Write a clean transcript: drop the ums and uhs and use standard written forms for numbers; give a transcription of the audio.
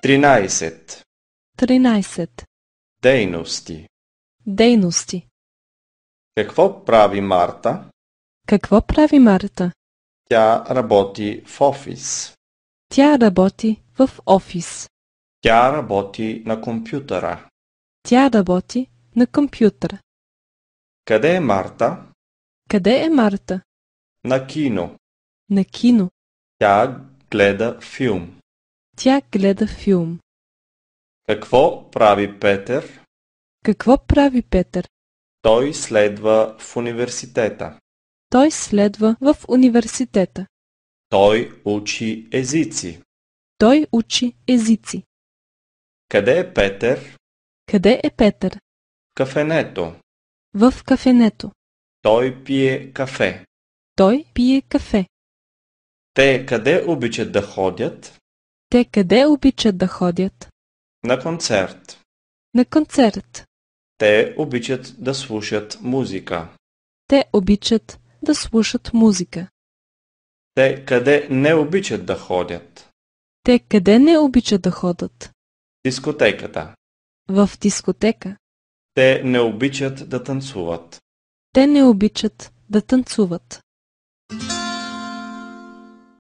13. 13. Дейности. Дейности. Какво прави Марта? Какво прави Марта? Тя работи в офис. Тя работи в офис. Тя работи на компютъра. Тя работи на компютъра. Къде е Марта? Къде е Марта? На кино. На кино. Тя гледа филм. Тя гледа филм. Какво прави Петър? Какво прави Петър? Той следва в университета. Той следва в университета. Той учи езици. Той учи езици. Къде е Петър? Къде е Петър? Кафенето. В кафенето. Той пие кафе. Той пие кафе. Те къде обичат да ходят? Те къде обичат да ходят? На концерт. На концерт. Те обичат да слушат музика. Те обичат да слушат музика. Те къде не обичат да ходят? Те къде не обичат да ходят? Дискотеката. В дискотека. Те не обичат да танцуват. Те не обичат да танцуват.